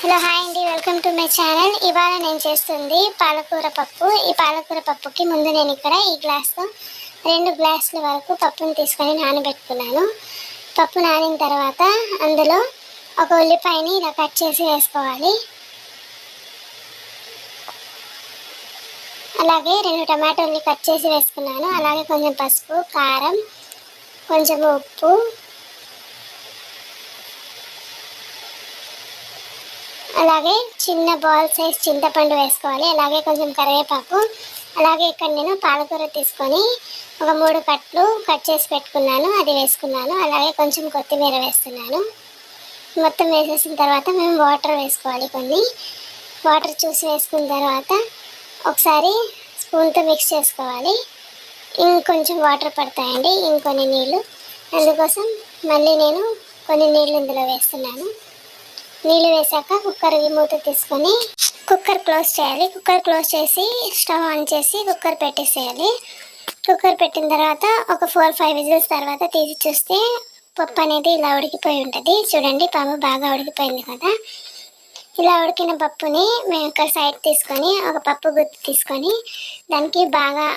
Hello hi అండి, welcome to my channel. ఇవాళ నేను చేస్తుంది పాలకూర పప్పు. ఈ పాలకూర పప్పుకి ముందు నేను ఇక్కడ ఈ గ్లాస్తో 2 గ్లాసుల వరకు పప్పును తీసుకొని నానబెట్టుకున్నాను. పప్పు నానిన తర్వాత అందులో ఒక ఉల్లిపాయని ఇలా కట్ చేసి వేసుకోవాలి. అలాగే 2 టమాటోల్ని కట్ చేసి వేసుకున్నాను. అలాగే కొంచెం పసుపు, కారం, కొంచెం ఉప్పు, అలాగే చిన్న బాల్ సైజ్ చింతపండు వేసుకోవాలి. అలాగే కొంచెం కరివేపాకు. అలాగే ఇక్కడ నేను పాలకూర తీసుకొని ఒక 3 కట్లు కట్ చేసి పెట్టుకున్నాను, అది వేసుకున్నాను. అలాగే కొంచెం కొత్తిమీర వేస్తున్నాను. మొత్తం వేసేసిన తర్వాత మేము వాటర్ వేసుకోవాలి. కొన్ని వాటర్ చూసి వేసుకున్న తర్వాత ఒకసారి స్పూన్తో మిక్స్ చేసుకోవాలి. ఇంకొంచెం వాటర్ పడతాయండి, ఇంకొన్ని నీళ్ళు. అందుకోసం మళ్ళీ నేను కొన్ని నీళ్ళు ఇందులో వేస్తున్నాను. నీళ్ళు వేసాక కుక్కర్ మూత తీసుకొని కుక్కర్ క్లోజ్ చేయాలి. కుక్కర్ క్లోజ్ చేసి స్టవ్ ఆన్ చేసి కుక్కర్ పెట్టేసేయాలి. కుక్కర్ పెట్టిన తర్వాత ఒక 4-5 విజిల్స్ తర్వాత తీసి చూస్తే పప్పు అనేది ఇలా ఉడికిపోయి ఉంటుంది. చూడండి, పప్పు బాగా ఉడికిపోయింది కదా. ఇలా ఉడికిన పప్పుని మేము ఇక్కడ సైడ్ తీసుకొని ఒక పప్పు గుత్తి తీసుకొని దానికి బాగా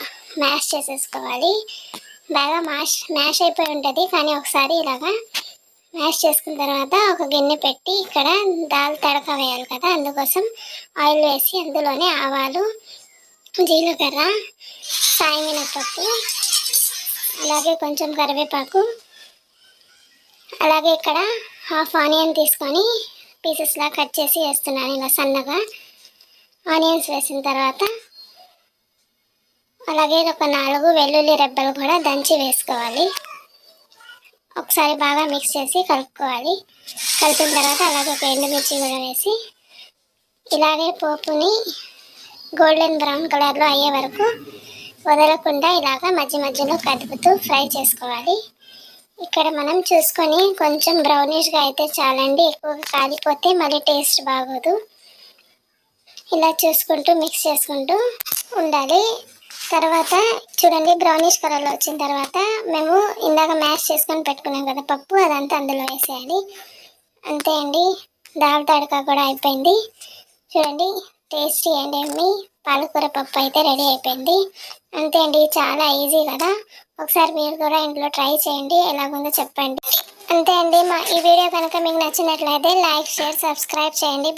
మ్యాష్ చేసేసుకోవాలి. బాగా మ్యాష్ అయిపోయి ఉంటుంది, కానీ ఒకసారి ఇలాగా మ్యాష్ చేసుకున్న తర్వాత ఒక గిన్నె పెట్టి ఇక్కడ దాల్ తడక వేయాలి కదా, అందుకోసం ఆయిల్ వేసి అందులోనే ఆవాలు, జీలకర్ర, సాయమినపప్పు, అలాగే కొంచెం కరివేపాకు, అలాగే ఇక్కడ హాఫ్ ఆనియన్ తీసుకొని పీసెస్లా కట్ చేసి వేస్తున్నాను ఇలా సన్నగా. ఆనియన్స్ వేసిన తర్వాత అలాగే ఒక 4 వెల్లుల్లి రెబ్బలు కూడా దంచి వేసుకోవాలి. ఒకసారి బాగా మిక్స్ చేసి కలుపుకోవాలి. కలిపిన తర్వాత అలాగే ఒక ఎండుమిర్చి కూడా వేసి ఇలాగే పోపుని గోల్డెన్ బ్రౌన్ కలర్లో అయ్యే వరకు వదలకుండా ఇలాగా మధ్య మధ్యలో కదుపుతూ ఫ్రై చేసుకోవాలి. ఇక్కడ మనం చూసుకొని కొంచెం బ్రౌనిష్గా అయితే చాలండి, ఎక్కువగా కాలిపోతే మళ్ళీ టేస్ట్ బాగోదు. ఇలా చూసుకుంటూ మిక్స్ చేసుకుంటూ ఉండాలి. తర్వాత చూడండి, బ్రౌనిష్ కలర్లో వచ్చిన తర్వాత మేము ఇందాక మ్యాష్ చేసుకొని పెట్టుకున్నాం కదా పప్పు, అదంతా అందులో వేసేయాలి. అంతే అండి, దాల్ తడక కూడా అయిపోయింది. చూడండి, టేస్టీ అండ్ ఎమ్మీ పాలకూర పప్పు అయితే రెడీ అయిపోయింది. అంతే అండి, చాలా ఈజీ కదా. ఒకసారి మీరు కూడా ఇంట్లో ట్రై చేయండి, ఎలాగుందో చెప్పండి. అంతే అండి, ఈ వీడియో కనుక మీకు నచ్చినట్లయితే లైక్, షేర్, సబ్స్క్రైబ్ చేయండి.